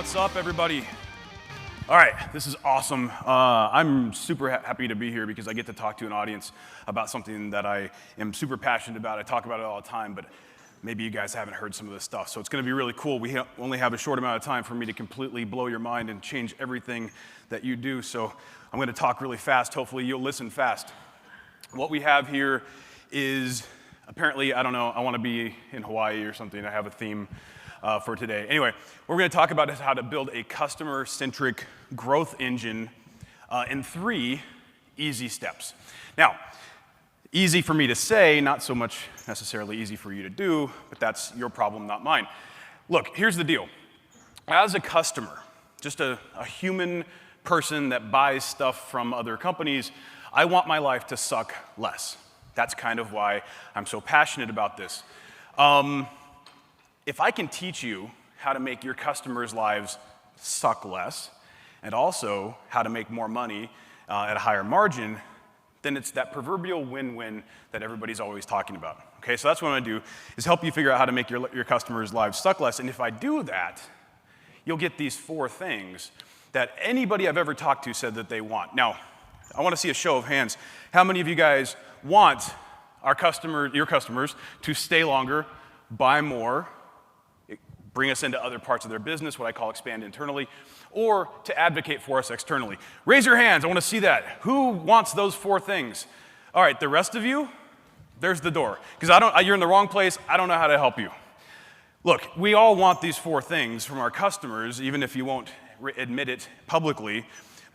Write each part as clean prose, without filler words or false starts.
What's up, everybody? All right, this is awesome. I'm super happy to be here because I get to talk to an audience about something that I am super passionate about. I talk about it all the time, but maybe you guys haven't heard some of this stuff. So it's going to be really cool. We only have a short amount of time for me to completely blow your mind and change everything that you do. So I'm going to talk really fast. Hopefully you'll listen fast. What we have here is apparently, I don't know, I want to be in Hawaii or something. I have a theme for today. Anyway, what we're going to talk about is how to build a customer-centric growth engine in 3 easy steps. Now, easy for me to say, not so much necessarily easy for you to do, but that's your problem, not mine. Look, here's the deal. As a customer, just a human person that buys stuff from other companies, I want my life to suck less. That's kind of why I'm so passionate about this. If I can teach you how to make your customers' lives suck less, and also how to make more money at a higher margin, then it's that proverbial win-win that everybody's always talking about. Okay, so that's what I'm gonna do, is help you figure out how to make your customers' lives suck less. And if I do that, you'll get these 4 things that anybody I've ever talked to said that they want. Now, I wanna see a show of hands. How many of you guys want your customers to stay longer, buy more, bring us into other parts of their business, what I call expand internally, or to advocate for us externally? Raise your hands, I want to see that. Who wants those 4 things? All right, the rest of you, there's the door. Because you're in the wrong place, I don't know how to help you. Look, we all want these 4 things from our customers, even if you won't admit it publicly,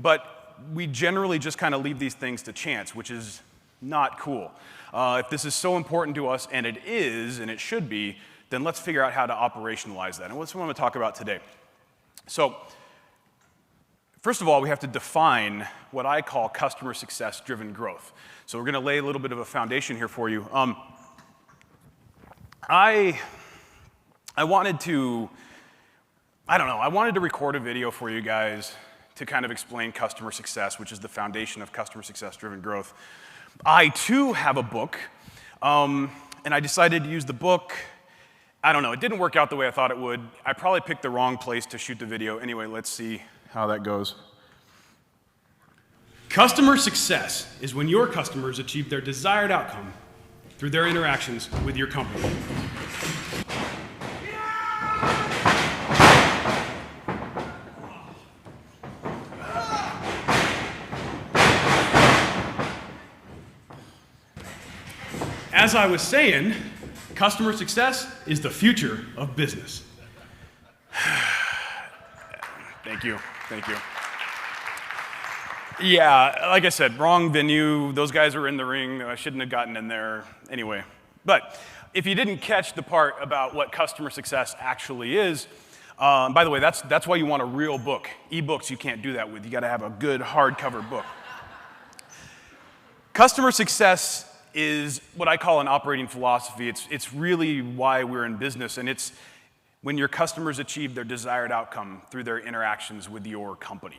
but we generally just kind of leave these things to chance, which is not cool. If this is so important to us, and it is, and it should be, then let's figure out how to operationalize that. And that's what I'm going to talk about today. So, first of all, we have to define what I call customer success-driven growth. So we're going to lay a little bit of a foundation here for you. I wanted to record a video for you guys to kind of explain customer success, which is the foundation of customer success-driven growth. I, too, have a book, and I decided to use the book. I don't know, it didn't work out the way I thought it would. I probably picked the wrong place to shoot the video. Anyway, let's see how that goes. Customer success is when your customers achieve their desired outcome through their interactions with your company. As I was saying, customer success is the future of business. Thank you. Yeah, like I said, wrong venue. Those guys were in the ring. I shouldn't have gotten in there anyway. But if you didn't catch the part about what customer success actually is, by the way, that's why you want a real book. E-books you can't do that with. You got to have a good hardcover book. Customer success is what I call an operating philosophy. It's really why we're in business, and it's when your customers achieve their desired outcome through their interactions with your company.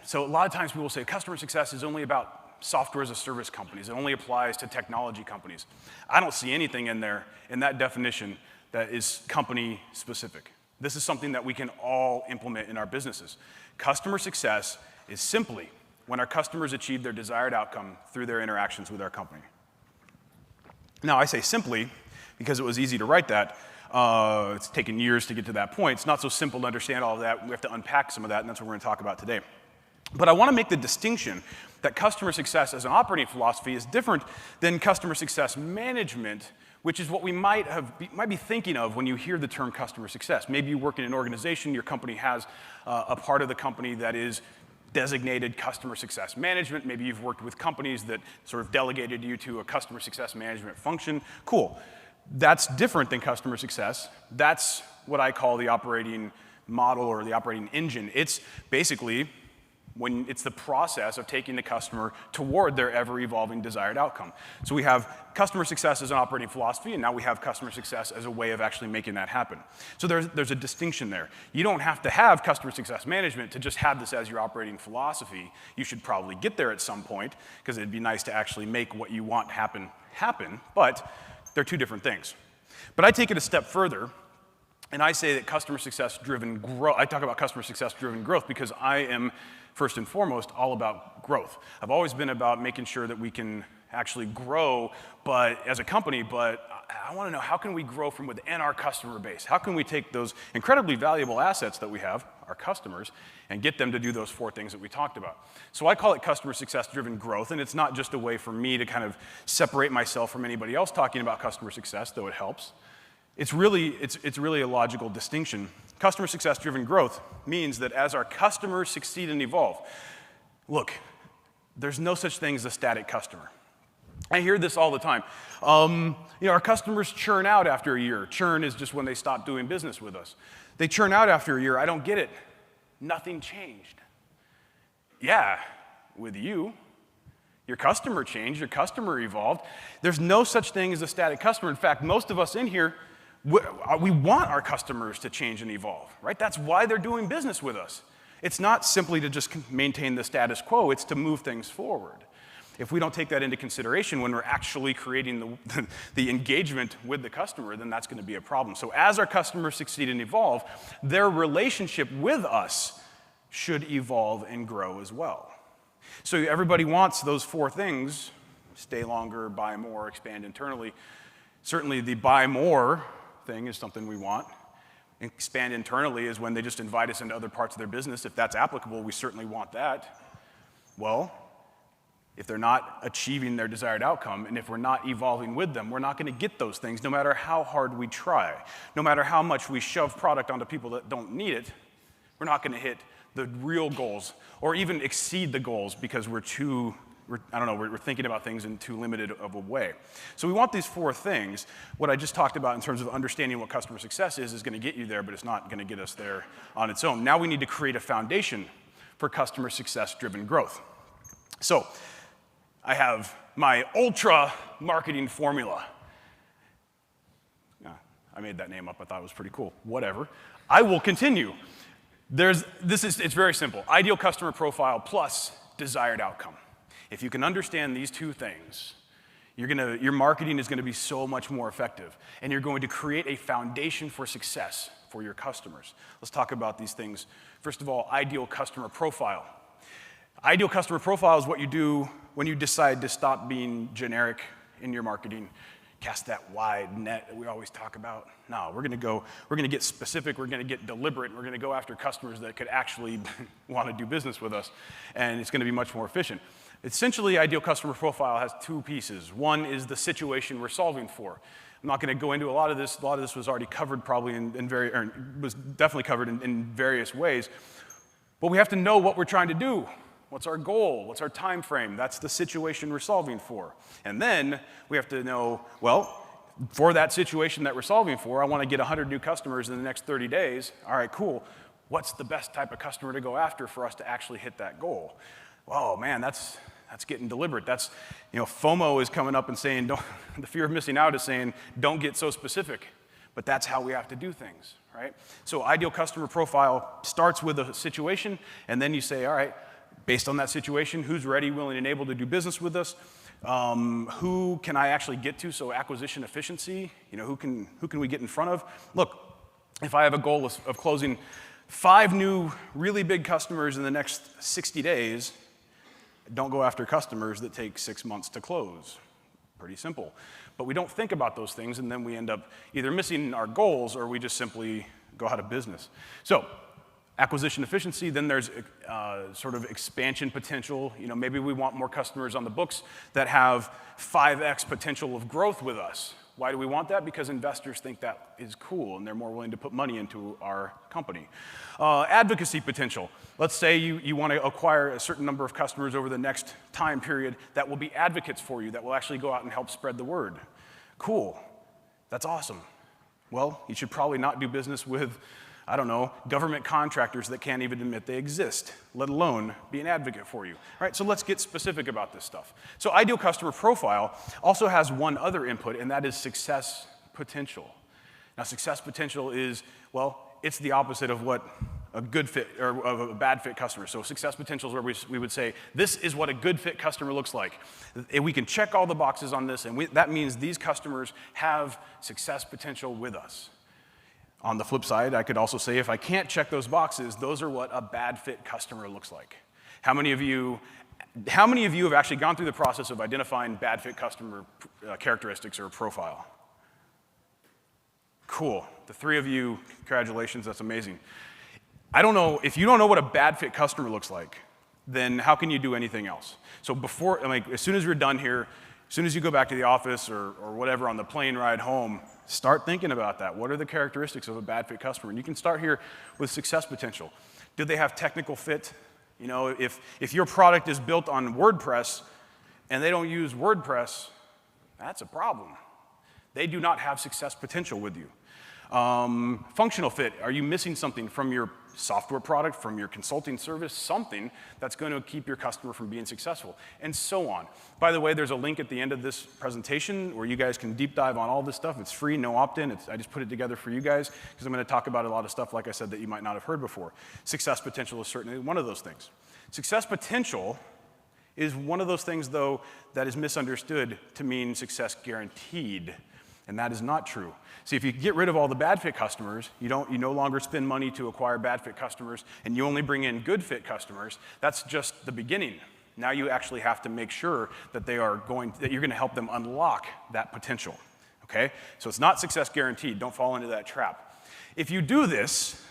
So a lot of times people say customer success is only about software as a service companies. It only applies to technology companies. I don't see anything in there, in that definition, that is company specific. This is something that we can all implement in our businesses. Customer success is simply when our customers achieve their desired outcome through their interactions with our company. Now, I say simply because it was easy to write that. It's taken years to get to that point. It's not so simple to understand all of that. We have to unpack some of that, and that's what we're going to talk about today. But I want to make the distinction that customer success as an operating philosophy is different than customer success management, which is what we might be thinking of when you hear the term customer success. Maybe you work in an organization, your company has a part of the company that is designated customer success management. Maybe you've worked with companies that sort of delegated you to a customer success management function. Cool. That's different than customer success. That's what I call the operating model or the operating engine. It's basically when it's the process of taking the customer toward their ever-evolving desired outcome. So we have customer success as an operating philosophy, and now we have customer success as a way of actually making that happen. So there's a distinction there. You don't have to have customer success management to just have this as your operating philosophy. You should probably get there at some point, because it'd be nice to actually make what you want happen, but they're 2 different things. But I take it a step further, And I say that customer success-driven growth, I talk about customer success-driven growth because I am, first and foremost, all about growth. I've always been about making sure that we can actually grow as a company, but I want to know, how can we grow from within our customer base? How can we take those incredibly valuable assets that we have, our customers, and get them to do those 4 things that we talked about? So I call it customer success-driven growth, and it's not just a way for me to kind of separate myself from anybody else talking about customer success, though it helps. It's really a logical distinction. Customer success-driven growth means that as our customers succeed and evolve, look, there's no such thing as a static customer. I hear this all the time. Our customers churn out after a year. Churn is just when they stop doing business with us. They churn out after a year. I don't get it. Nothing changed. Yeah, with you. Your customer changed. Your customer evolved. There's no such thing as a static customer. In fact, most of us in here, we want our customers to change and evolve, right? That's why they're doing business with us. It's not simply to just maintain the status quo. It's to move things forward. If we don't take that into consideration when we're actually creating the engagement with the customer, then that's going to be a problem. So as our customers succeed and evolve, their relationship with us should evolve and grow as well. So everybody wants those 4 things: stay longer, buy more, expand internally. Certainly the buy more thing is something we want. Expand internally is when they just invite us into other parts of their business. If that's applicable, we certainly want that. Well, if they're not achieving their desired outcome, and if we're not evolving with them, we're not going to get those things no matter how hard we try. No matter how much we shove product onto people that don't need it, we're not going to hit the real goals or even exceed the goals because we're thinking about things in too limited of a way. So we want these 4 things. What I just talked about in terms of understanding what customer success is going to get you there, but it's not going to get us there on its own. Now we need to create a foundation for customer success-driven growth. So I have my ultra marketing formula. I made that name up. I thought it was pretty cool. Whatever. I will continue. It's very simple. Ideal customer profile plus desired outcome. If you can understand these 2 things, your marketing is going to be so much more effective, and you're going to create a foundation for success for your customers. Let's talk about these things. First of all, ideal customer profile. Ideal customer profile is what you do when you decide to stop being generic in your marketing, cast that wide net that we always talk about. No, we're going to get specific, we're going to get deliberate, and we're going to go after customers that could actually want to do business with us, and it's going to be much more efficient. Essentially, ideal customer profile has 2 pieces. One is the situation we're solving for. I'm not going to go into a lot of this. A lot of this was already covered probably was definitely covered in various ways. But we have to know what we're trying to do. What's our goal? What's our time frame? That's the situation we're solving for. And then we have to know, well, for that situation that we're solving for, I want to get 100 new customers in the next 30 days. All right, cool. What's the best type of customer to go after for us to actually hit that goal? Oh, man, that's getting deliberate. FOMO is coming up and saying, the fear of missing out is saying, don't get so specific. But that's how we have to do things, right? So ideal customer profile starts with a situation, and then you say, all right, based on that situation, who's ready, willing, and able to do business with us? Who can I actually get to? So acquisition efficiency, who can we get in front of? Look, if I have a goal of closing 5 new really big customers in the next 60 days, don't go after customers that take 6 months to close. Pretty simple. But we don't think about those things, and then we end up either missing our goals or we just simply go out of business. So acquisition efficiency, then there's sort of expansion potential. Maybe we want more customers on the books that have 5x potential of growth with us. Why do we want that? Because investors think that is cool, and they're more willing to put money into our company. Advocacy potential. Let's say you want to acquire a certain number of customers over the next time period that will be advocates for you, that will actually go out and help spread the word. Cool. That's awesome. Well, you should probably not do business with, I don't know, government contractors that can't even admit they exist, let alone be an advocate for you. All right, so let's get specific about this stuff. So ideal customer profile also has one other input, and that is success potential. Now, success potential is, well, it's the opposite of what a good fit or of a bad fit customer. So success potential is where we would say, this is what a good fit customer looks like. If we can check all the boxes on this, and that means these customers have success potential with us. On the flip side, I could also say if I can't check those boxes, those are what a bad fit customer looks like. How many of you have actually gone through the process of identifying bad fit customer characteristics or profile? Cool. The 3 of you, congratulations, that's amazing. I don't know, if you don't know what a bad fit customer looks like, then how can you do anything else? So as soon as you're done here, as soon as you go back to the office or whatever on the plane ride home, start thinking about that. What are the characteristics of a bad fit customer? And you can start here with success potential. Do they have technical fit? You know, if your product is built on WordPress and they don't use WordPress, that's a problem. They do not have success potential with you. Functional fit, are you missing something from your software product, from your consulting service, something that's going to keep your customer from being successful, and so on. By the way, there's a link at the end of this presentation where you guys can deep dive on all this stuff. It's free, no opt-in. I just put it together for you guys because I'm going to talk about a lot of stuff, like I said, that you might not have heard before. Success potential is certainly one of those things. Success potential is one of those things, though, that is misunderstood to mean success guaranteed, and that is not true. See, if you get rid of all the bad fit customers, you no longer spend money to acquire bad fit customers, and you only bring in good fit customers, that's just the beginning. Now you actually have to make sure that you're going to help them unlock that potential, okay? So it's not success guaranteed. Don't fall into that trap. If you do this,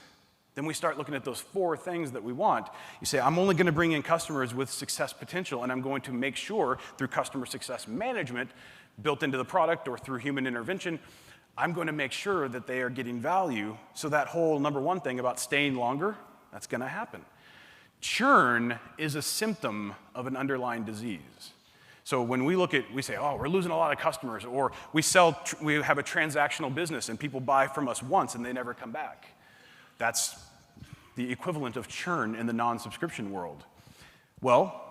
then we start looking at those 4 things that we want. You say, I'm only going to bring in customers with success potential, and I'm going to make sure through customer success management built into the product or through human intervention, I'm going to make sure that they are getting value. So that whole number 1 thing about staying longer, that's going to happen. Churn is a symptom of an underlying disease. So when we say, oh, we're losing a lot of customers, or we have a transactional business and people buy from us once and they never come back. That's the equivalent of churn in the non-subscription world. Well,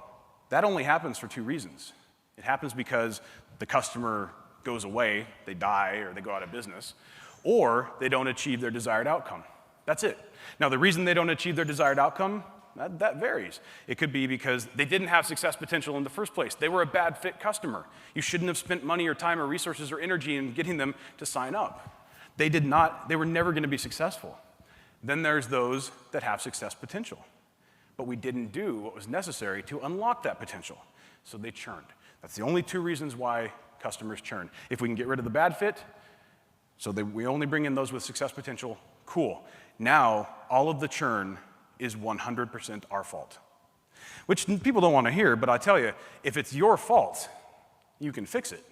that only happens for 2 reasons. It happens because the customer goes away, they die, or they go out of business, or they don't achieve their desired outcome. That's it. Now, the reason they don't achieve their desired outcome, that varies. It could be because they didn't have success potential in the first place. They were a bad fit customer. You shouldn't have spent money or time or resources or energy in getting them to sign up. They were never going to be successful. Then there's those that have success potential. But we didn't do what was necessary to unlock that potential, so they churned. That's the only 2 reasons why customers churn. If we can get rid of the bad fit, so that we only bring in those with success potential, cool. Now, all of the churn is 100% our fault. Which people don't want to hear, but I tell you, if it's your fault, you can fix it.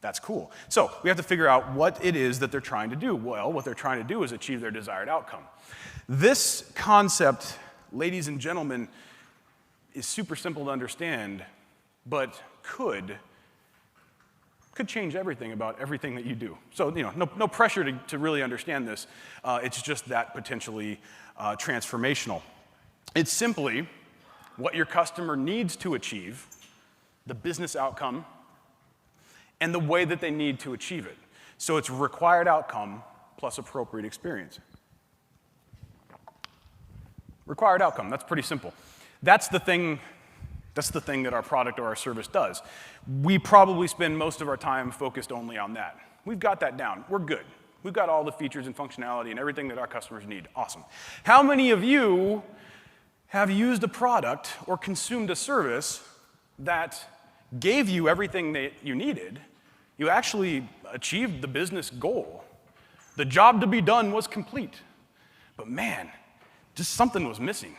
That's cool. So we have to figure out what it is that they're trying to do. Well, what they're trying to do is achieve their desired outcome. This concept, ladies and gentlemen, is super simple to understand, but could change everything about everything that you do. So, no pressure to really understand this. It's just that potentially transformational. It's simply what your customer needs to achieve, the business outcome, and the way that they need to achieve it. So it's required outcome plus appropriate experience. Required outcome, that's pretty simple. That's the thing that our product or our service does. We probably spend most of our time focused only on that. We've got that down. We're good. We've got all the features and functionality and everything that our customers need. Awesome. How many of you have used a product or consumed a service that gave you everything that you needed? You actually achieved the business goal. The job to be done was complete. But man, just something was missing.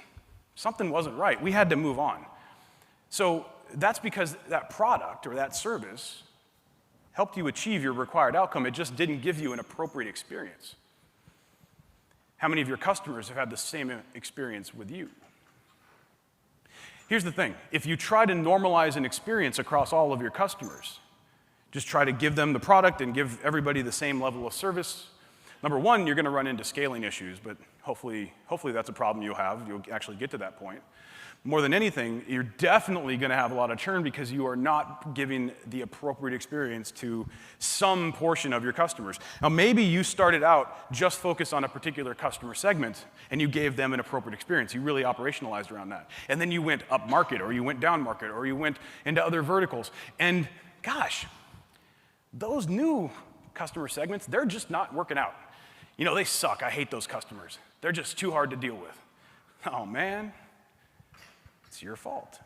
Something wasn't right. We had to move on. So that's because that product or that service helped you achieve your required outcome. It just didn't give you an appropriate experience. How many of your customers have had the same experience with you? Here's the thing. If you try to normalize an experience across all of your customers, just try to give them the product and give everybody the same level of service, number 1, you're going to run into scaling issues, but hopefully that's a problem you'll have. You'll actually get to that point. More than anything, you're definitely going to have a lot of churn because you are not giving the appropriate experience to some portion of your customers. Now, maybe you started out just focused on a particular customer segment and you gave them an appropriate experience. You really operationalized around that. And then you went up market, or you went down market, or you went into other verticals. And gosh, those new customer segments, they're just not working out. You know, they suck. I hate those customers. They're just too hard to deal with. Oh, man, it's your fault.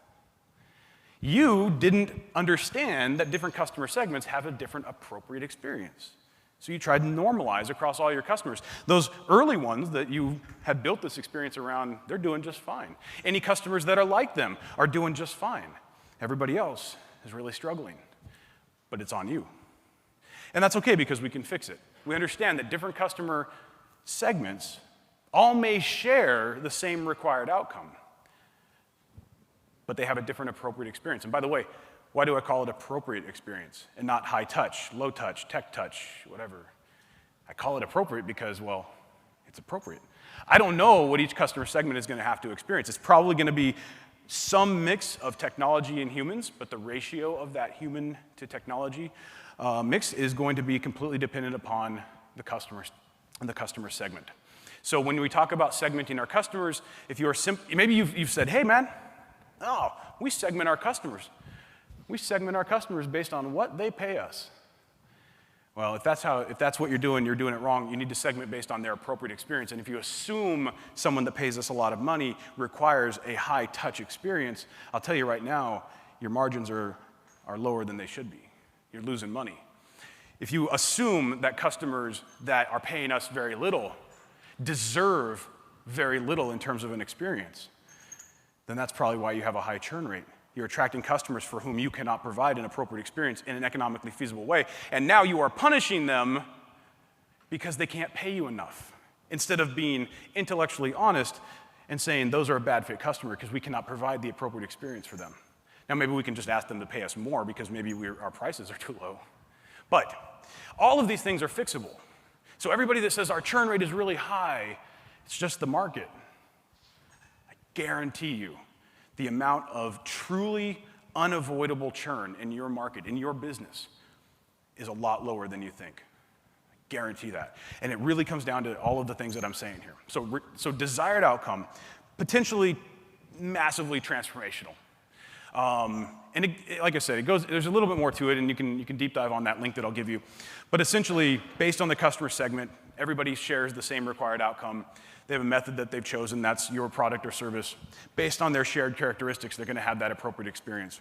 You didn't understand that different customer segments have a different appropriate experience. So you tried to normalize across all your customers. Those early ones that you had built this experience around, they're doing just fine. Any customers that are like them are doing just fine. Everybody else is really struggling, but it's on you. And that's okay because we can fix it. We understand that different customer segments all may share the same required outcome, but they have a different appropriate experience. And by the way, why do I call it appropriate experience and not high touch, low touch, tech touch, whatever? I call it appropriate because, well, it's appropriate. I don't know what each customer segment is going to have to experience. It's probably going to be some mix of technology and humans, but the ratio of that human to technology mix is going to be completely dependent upon the customer segment. So when we talk about segmenting our customers, if you're maybe you've said, hey man, we segment our customers. We segment our customers based on what they pay us. Well, if that's what you're doing it wrong. You need to segment based on their appropriate experience. And if you assume someone that pays us a lot of money requires a high-touch experience, I'll tell you right now, your margins are lower than they should be. You're losing money. If you assume that customers that are paying us very little deserve very little in terms of an experience, then that's probably why you have a high churn rate. You're attracting customers for whom you cannot provide an appropriate experience in an economically feasible way. And now you are punishing them because they can't pay you enough, instead of being intellectually honest and saying those are a bad fit customer because we cannot provide the appropriate experience for them. Now maybe we can just ask them to pay us more because maybe our prices are too low. But all of these things are fixable. So everybody that says our churn rate is really high, it's just the market. I guarantee you, the amount of truly unavoidable churn in your market, in your business, is a lot lower than you think. I guarantee that. And it really comes down to all of the things that I'm saying here. So desired outcome, potentially massively transformational. Like I said, there's a little bit more to it, and you can deep dive on that link that I'll give you. But essentially, based on the customer segment, everybody shares the same required outcome. They have a method that they've chosen, that's your product or service. Based on their shared characteristics, they're going to have that appropriate experience.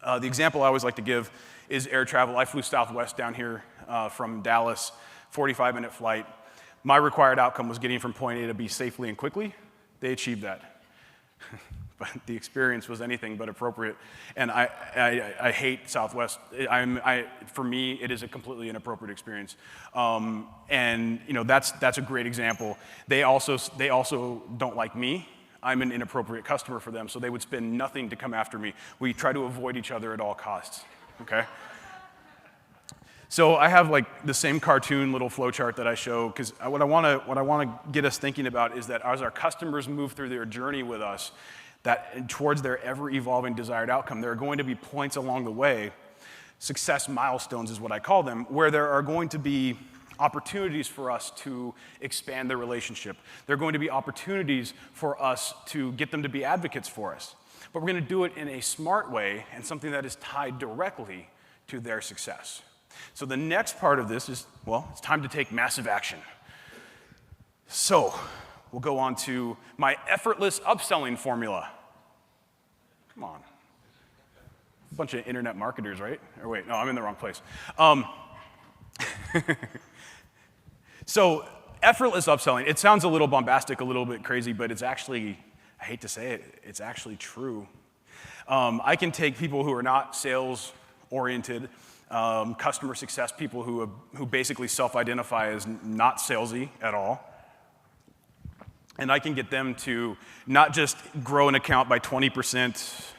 The example I always like to give is air travel. I flew Southwest down here from Dallas, 45-minute flight. My required outcome was getting from point A to B safely and quickly. They achieved that. But the experience was anything but appropriate. And I hate Southwest. For me, it is a completely inappropriate experience. And you know, that's a great example. They also don't like me. I'm an inappropriate customer for them, so they would spend nothing to come after me. We try to avoid each other at all costs, okay? So I have like the same cartoon little flowchart that I show, because what I want to get us thinking about is that as our customers move through their journey with us, that towards their ever-evolving desired outcome, there are going to be points along the way, success milestones is what I call them, where there are going to be opportunities for us to expand the relationship. There are going to be opportunities for us to get them to be advocates for us. But we're going to do it in a smart way and something that is tied directly to their success. So the next part of this is, well, it's time to take massive action. So we'll go on to my effortless upselling formula. Come on. A bunch of internet marketers, right? Or wait, no, I'm in the wrong place. So effortless upselling, it sounds a little bombastic, a little bit crazy, but it's actually, I hate to say it, it's actually true. I can take people who are not sales-oriented, customer success people who basically self-identify as not salesy at all, and I can get them to not just grow an account by 20%,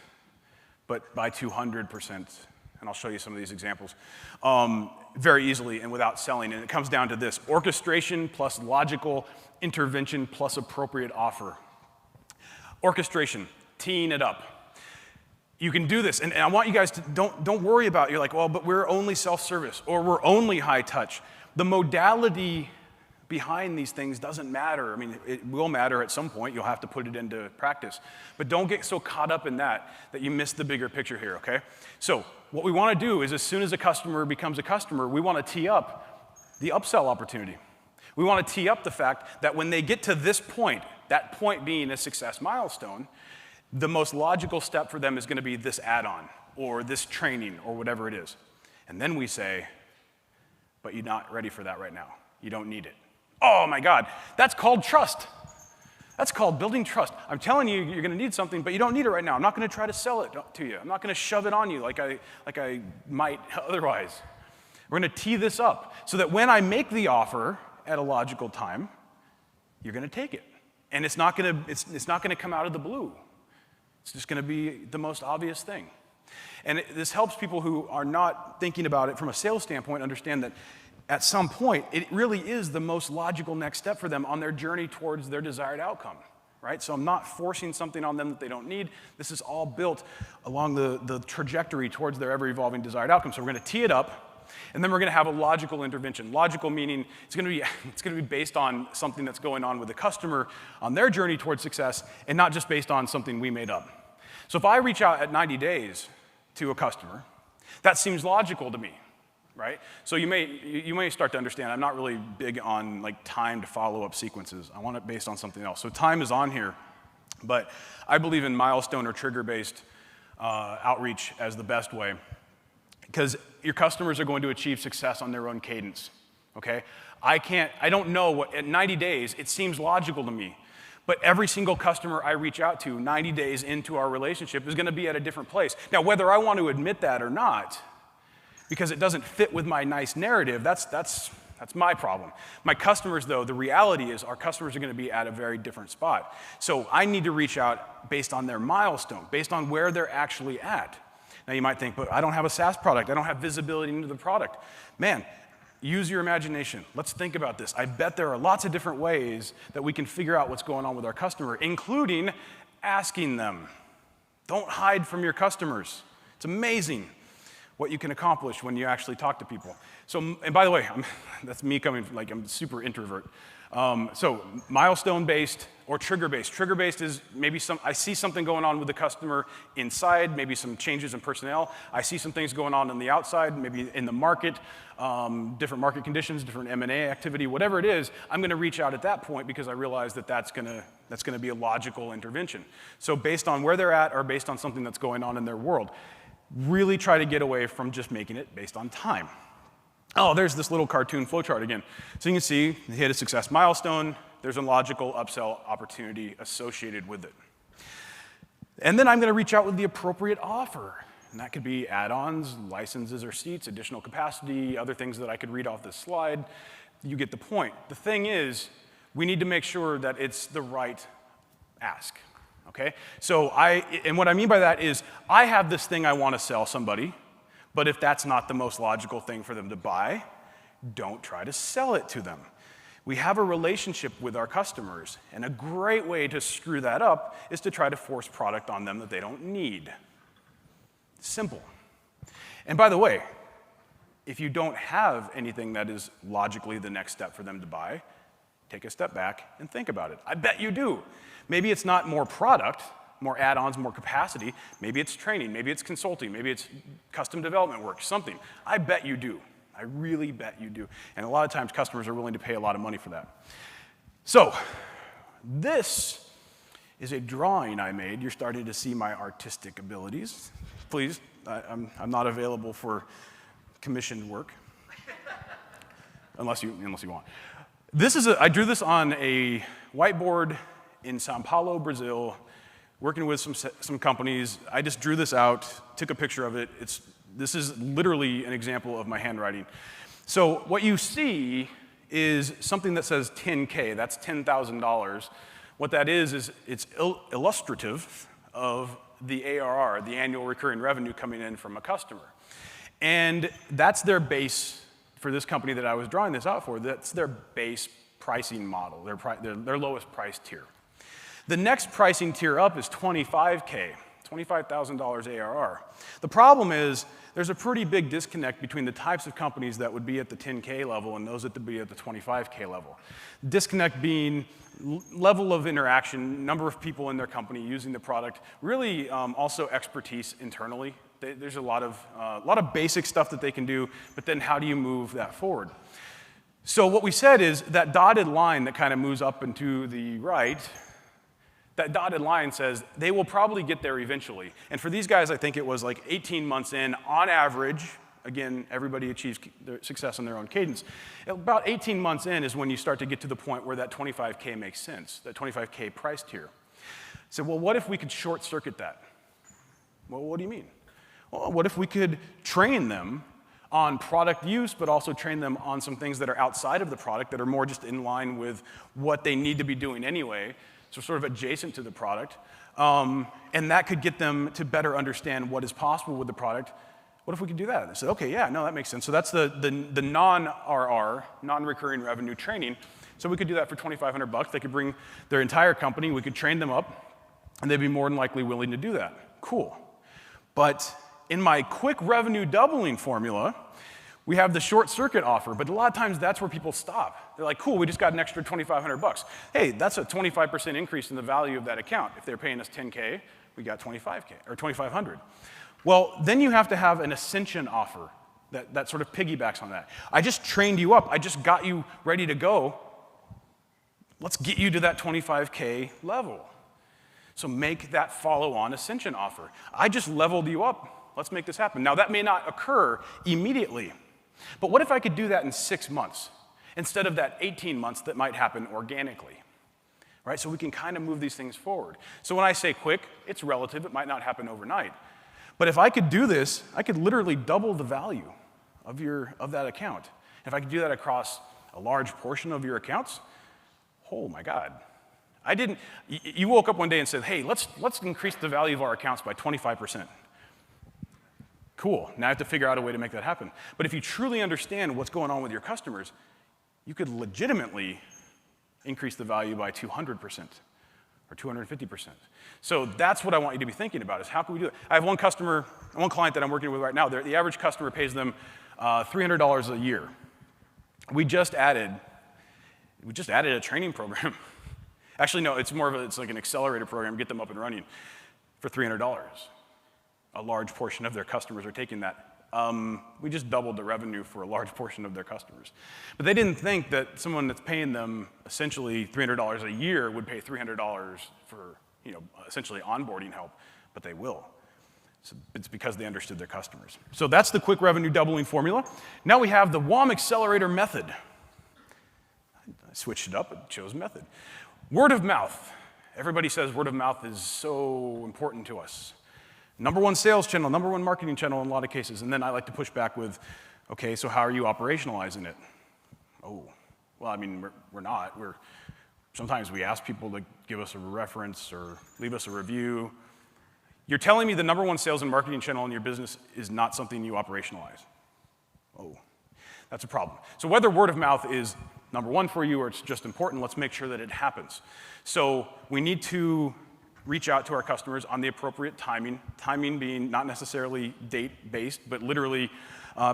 but by 200%. And I'll show you some of these examples very easily and without selling. And it comes down to this: orchestration plus logical intervention plus appropriate offer. Orchestration, teeing it up. You can do this, and I want you guys to don't worry about, you're like, well, but we're only self-service, or we're only high touch. The modality behind these things doesn't matter. I mean, it will matter at some point. You'll have to put it into practice. But don't get so caught up in that you miss the bigger picture here, okay? So what we want to do is, as soon as a customer becomes a customer, we want to tee up the upsell opportunity. We want to tee up the fact that when they get to this point, that point being a success milestone, the most logical step for them is going to be this add-on or this training or whatever it is. And then we say, but you're not ready for that right now. You don't need it. Oh my God, that's called trust. That's called building trust. I'm telling you, you're going to need something, but you don't need it right now. I'm not going to try to sell it to you. I'm not going to shove it on you like I might otherwise. We're going to tee this up so that when I make the offer at a logical time, you're going to take it. And it's not going to come out of the blue. It's just going to be the most obvious thing. And this helps people who are not thinking about it from a sales standpoint understand that at some point, it really is the most logical next step for them on their journey towards their desired outcome, right? So I'm not forcing something on them that they don't need. This is all built along the trajectory towards their ever-evolving desired outcome. So we're going to tee it up, and then we're going to have a logical intervention. Logical meaning it's going to be based on something that's going on with the customer on their journey towards success, and not just based on something we made up. So if I reach out at 90 days to a customer, that seems logical to me. Right? So you may start to understand I'm not really big on like timed follow-up sequences. I want it based on something else. So time is on here, but I believe in milestone or trigger-based outreach as the best way because your customers are going to achieve success on their own cadence. Okay? I don't know what at 90 days it seems logical to me, but every single customer I reach out to 90 days into our relationship is going to be at a different place. Now, whether I want to admit that or not, because it doesn't fit with my nice narrative, that's my problem. My customers, though, the reality is our customers are going to be at a very different spot. So I need to reach out based on their milestone, based on where they're actually at. Now you might think, but I don't have a SaaS product. I don't have visibility into the product. Man, use your imagination. Let's think about this. I bet there are lots of different ways that we can figure out what's going on with our customer, including asking them. Don't hide from your customers. It's amazing what you can accomplish when you actually talk to people. So, and by the way, that's me coming, like I'm super introvert. So milestone-based or trigger-based. Trigger-based is maybe I see something going on with the customer inside, maybe some changes in personnel. I see some things going on the outside, maybe in the market, different market conditions, different M&A activity, whatever it is, I'm gonna reach out at that point because I realize that that's gonna be a logical intervention. So based on where they're at or based on something that's going on in their world, really try to get away from just making it based on time. Oh, there's this little cartoon flowchart again. So you can see, you hit a success milestone, there's a logical upsell opportunity associated with it. And then I'm gonna reach out with the appropriate offer. And that could be add-ons, licenses or seats, additional capacity, other things that I could read off this slide. You get the point. The thing is, we need to make sure that it's the right ask. Okay? So and what I mean by that is, I have this thing I want to sell somebody, but if that's not the most logical thing for them to buy, don't try to sell it to them. We have a relationship with our customers, and a great way to screw that up is to try to force product on them that they don't need. Simple. And by the way, if you don't have anything that is logically the next step for them to buy, take a step back and think about it. I bet you do. Maybe it's not more product, more add-ons, more capacity. Maybe it's training. Maybe it's consulting. Maybe it's custom development work, something. I bet you do. I really bet you do. And a lot of times customers are willing to pay a lot of money for that. So this is a drawing I made. You're starting to see my artistic abilities. Please, I'm not available for commissioned work, unless you want. I drew this on a whiteboard in Sao Paulo, Brazil, working with some companies. I just drew this out, took a picture of it. This is literally an example of my handwriting. So what you see is something that says 10K, that's $10,000. What that is it's illustrative of the ARR, the annual recurring revenue coming in from a customer. And that's their base for this company that I was drawing this out for. That's their base pricing model, their lowest price tier. The next pricing tier up is 25K, $25,000 ARR. The problem is there's a pretty big disconnect between the types of companies that would be at the 10K level and those that would be at the 25K level. Disconnect being level of interaction, number of people in their company using the product, really also expertise internally. There's a lot of basic stuff that they can do, but then how do you move that forward? So what we said is that dotted line that kind of moves up and to the right, that dotted line says they will probably get there eventually. And for these guys, I think it was like 18 months in, on average. Again, everybody achieves their success on their own cadence. About 18 months in is when you start to get to the point where that 25K makes sense, that 25K price tier. So, well, what if we could short circuit that? Well, what do you mean? Well, what if we could train them on product use, but also train them on some things that are outside of the product that are more just in line with what they need to be doing anyway, so sort of adjacent to the product, and that could get them to better understand what is possible with the product. What if we could do that? And they said, okay, yeah, no, that makes sense. So that's the non-RR, non-recurring revenue training. So we could do that for $2,500. They could bring their entire company, we could train them up, and they'd be more than likely willing to do that. Cool. But in my quick revenue doubling formula, we have the short circuit offer, but a lot of times that's where people stop. They're like, cool, we just got an extra $2,500. Hey, that's a 25% increase in the value of that account. If they're paying us $10K, we got $25K, or $2,500. Well, then you have to have an ascension offer that sort of piggybacks on that. I just trained you up. I just got you ready to go. Let's get you to that 25K level. So make that follow-on ascension offer. I just leveled you up. Let's make this happen. Now, that may not occur immediately, but what if I could do that in 6 months instead of that 18 months that might happen organically? Right? So we can kind of move these things forward. So when I say quick, it's relative. It might not happen overnight. But if I could do this, I could literally double the value of that account. If I could do that across a large portion of your accounts, oh my God. You woke up one day and said, hey, let's increase the value of our accounts by 25%. Cool, now I have to figure out a way to make that happen. But if you truly understand what's going on with your customers, you could legitimately increase the value by 200%. Or 250%. So that's what I want you to be thinking about, is how can we do it? I have one client that I'm working with right now. The average customer pays them $300 a year. We just added a training program. Actually, no, it's like an accelerator program, get them up and running for $300. A large portion of their customers are taking that. We just doubled the revenue for a large portion of their customers. But they didn't think that someone that's paying them essentially $300 a year would pay $300 for, essentially onboarding help, but they will. So it's because they understood their customers. So that's the quick revenue doubling formula. Now we have the WOM Accelerator method. I switched it up and chose method. Word of mouth. Everybody says word of mouth is so important to us. Number one sales channel, number one marketing channel in a lot of cases. And then I like to push back with, okay, so how are you operationalizing it? Oh, well, I mean, we're not. Sometimes we ask people to give us a reference or leave us a review. You're telling me the number one sales and marketing channel in your business is not something you operationalize. Oh, that's a problem. So whether word of mouth is number one for you or it's just important, let's make sure that it happens. So we need to reach out to our customers on the appropriate timing, timing being not necessarily date-based, but literally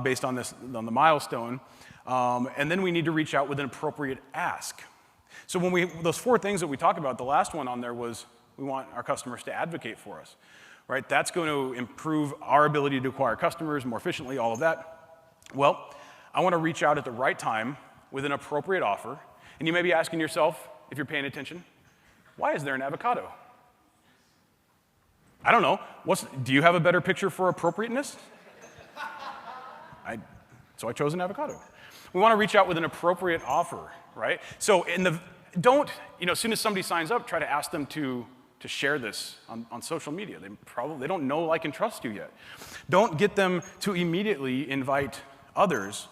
based on the milestone. And then we need to reach out with an appropriate ask. So those 4 things that we talked about, the last one on there was we want our customers to advocate for us, right? That's going to improve our ability to acquire customers more efficiently, all of that. Well, I want to reach out at the right time with an appropriate offer. And you may be asking yourself, if you're paying attention, why is there an avocado? I don't know. Do you have a better picture for appropriateness? So I chose an avocado. We want to reach out with an appropriate offer, right? So as soon as somebody signs up, try to ask them to share this on social media. They don't know, like, and trust you yet. Don't get them to immediately invite others.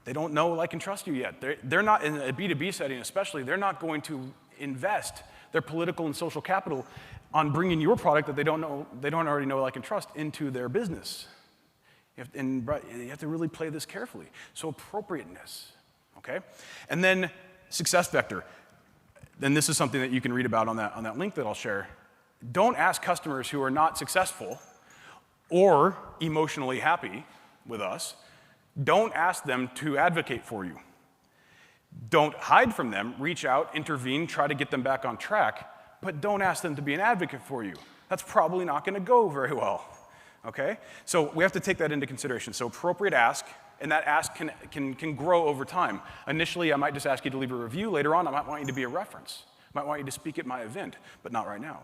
They don't know, like, and trust you yet. They're not, in a B2B setting especially, they're not going to invest their political and social capital on bringing your product that they don't already know, like, and trust into their business. You have to really play this carefully. So appropriateness, okay? And then success vector. Then this is something that you can read about on that link that I'll share. Don't ask customers who are not successful or emotionally happy with us, don't ask them to advocate for you. Don't hide from them, reach out, intervene, try to get them back on track, but don't ask them to be an advocate for you. That's probably not going to go very well, okay? So we have to take that into consideration. So appropriate ask, and that ask can grow over time. Initially, I might just ask you to leave a review. Later on, I might want you to be a reference. I might want you to speak at my event, but not right now.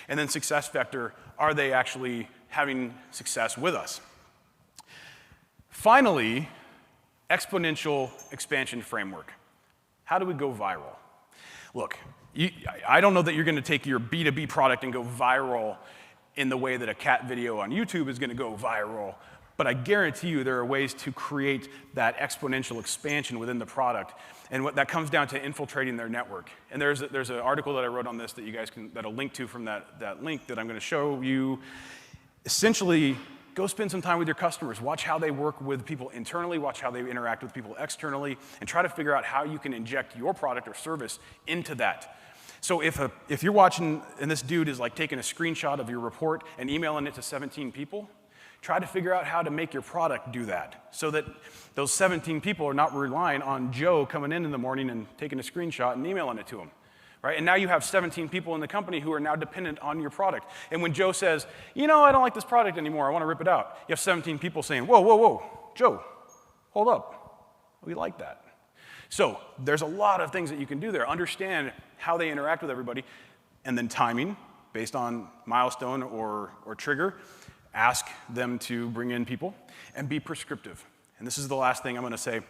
And then success vector, are they actually having success with us? Finally, exponential expansion framework. How do we go viral? Look, I don't know that you're going to take your B2B product and go viral in the way that a cat video on YouTube is going to go viral, but I guarantee you there are ways to create that exponential expansion within the product, and what that comes down to infiltrating their network. And there's an article that I wrote on this that you guys that'll link to from that link that I'm going to show you. Essentially, go spend some time with your customers. Watch how they work with people internally, watch how they interact with people externally, and try to figure out how you can inject your product or service into that. So if you're watching and this dude is like taking a screenshot of your report and emailing it to 17 people, try to figure out how to make your product do that so that those 17 people are not relying on Joe coming in the morning and taking a screenshot and emailing it to them. Right? And now you have 17 people in the company who are now dependent on your product. And when Joe says, you know, I don't like this product anymore, I want to rip it out, you have 17 people saying, whoa, whoa, whoa, Joe, hold up. We like that. So there's a lot of things that you can do there. Understand how they interact with everybody, and then timing based on milestone or trigger. Ask them to bring in people, and be prescriptive. And this is the last thing I'm going to say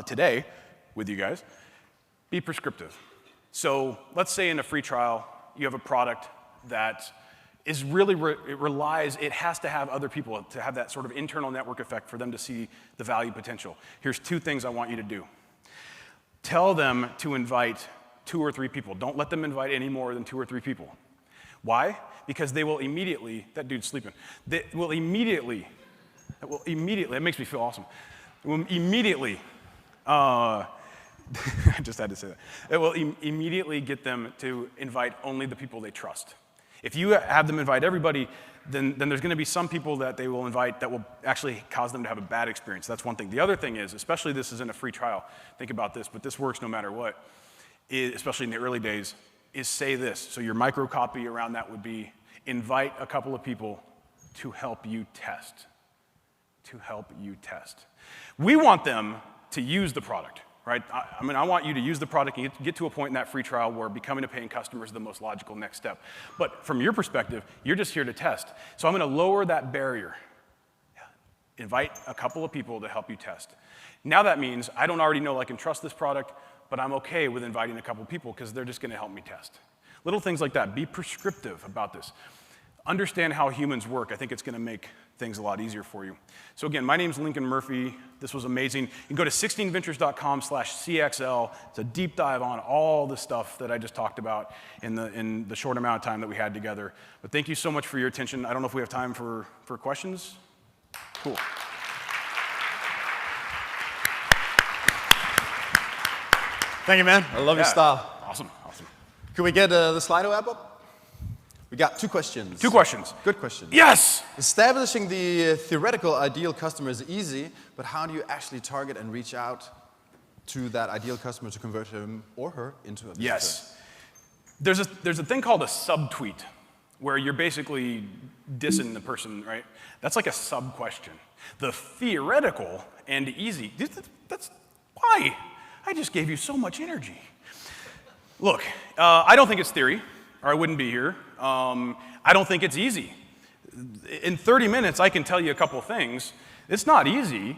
today with you guys. Be prescriptive. So let's say in a free trial, you have a product that is really, it has to have other people to have that sort of internal network effect for them to see the value potential. Here's 2 things I want you to do. Tell them to invite 2 or 3 people. Don't let them invite any more than 2 or 3 people. Why? Because they will immediately, that dude's sleeping, it makes me feel awesome. It will immediately, I just had to say that. It will immediately get them to invite only the people they trust. If you have them invite everybody, then there's going to be some people that they will invite that will actually cause them to have a bad experience. That's one thing. The other thing is, especially this is in a free trial, think about this, but this works no matter what, especially in the early days, is say this. So your micro copy around that would be, invite a couple of people to help you test. To help you test. We want them to use the product. Right? I want you to use the product and get to a point in that free trial where becoming a paying customer is the most logical next step. But from your perspective, you're just here to test. So I'm going to lower that barrier. Invite a couple of people to help you test. Now that means I don't already know, like, and trust this product, but I'm okay with inviting a couple of people because they're just going to help me test. Little things like that. Be prescriptive about this. Understand how humans work. I think it's going to make things a lot easier for you. So again, my name's Lincoln Murphy. This was amazing. You can go to 16ventures.com/CXL. It's a deep dive on all the stuff that I just talked about in the short amount of time that we had together. But thank you so much for your attention. I don't know if we have time for questions. Cool. Thank you, man. I love your style. Awesome. Can we get the Slido app up? We got 2 questions. 2 questions. Good questions. Yes! Establishing the theoretical ideal customer is easy, but how do you actually target and reach out to that ideal customer to convert him or her into a visitor? Yes. There's a thing called a subtweet, where you're basically dissing the person, right? That's like a sub-question. The theoretical and easy, that's why? I just gave you so much energy. Look, I don't think it's theory, or I wouldn't be here. I don't think it's easy. In 30 minutes, I can tell you a couple of things. It's not easy,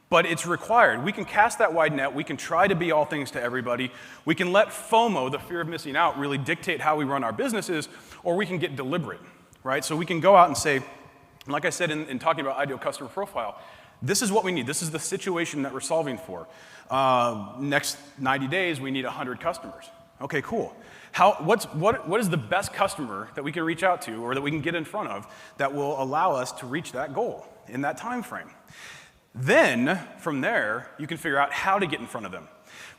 but it's required. We can cast that wide net. We can try to be all things to everybody. We can let FOMO, the fear of missing out, really dictate how we run our businesses, or we can get deliberate, right? So we can go out and say, like I said in talking about ideal customer profile, this is what we need. This is the situation that we're solving for. Next 90 days, we need 100 customers. Okay, cool. What is the best customer that we can reach out to or that we can get in front of that will allow us to reach that goal in that time frame? Then, from there, you can figure out how to get in front of them.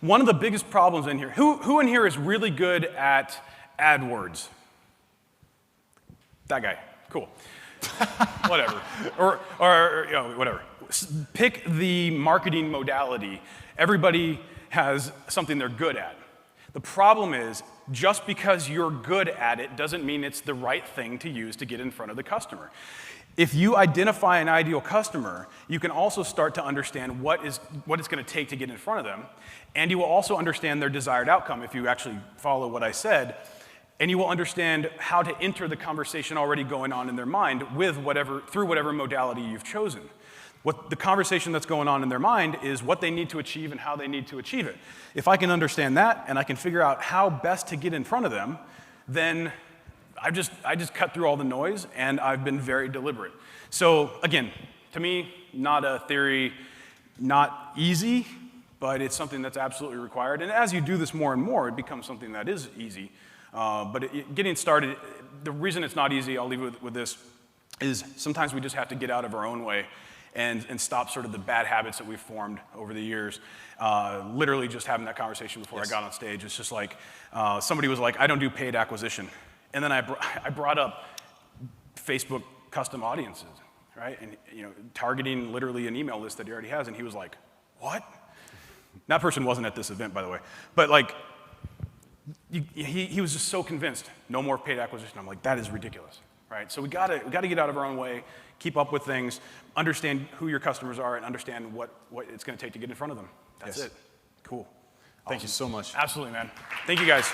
One of the biggest problems in here, who in here is really good at AdWords? That guy, cool. Whatever, or whatever. Pick the marketing modality. Everybody has something they're good at. The problem is, just because you're good at it doesn't mean it's the right thing to use to get in front of the customer. If you identify an ideal customer, you can also start to understand what it's going to take to get in front of them, and you will also understand their desired outcome if you actually follow what I said, and you will understand how to enter the conversation already going on in their mind through whatever modality you've chosen. What the conversation that's going on in their mind is what they need to achieve and how they need to achieve it. If I can understand that and I can figure out how best to get in front of them, then I just cut through all the noise, and I've been very deliberate. So again, to me, not a theory, not easy, but it's something that's absolutely required. And as you do this more and more, it becomes something that is easy. But getting started, the reason it's not easy, I'll leave it with this, is sometimes we just have to get out of our own way and stop sort of the bad habits that we've formed over the years. Literally just having that conversation before I got on stage, it's just like, somebody was like, I don't do paid acquisition. And then I brought up Facebook custom audiences, right? And targeting literally an email list that he already has, and he was like, what? That person wasn't at this event, by the way. But like, he was just so convinced, no more paid acquisition. I'm like, that is ridiculous, right? So we gotta get out of our own way, keep up with things, understand who your customers are, and understand what it's gonna take to get in front of them. That's it. Cool. Thank you so much. Absolutely, man. Thank you, guys.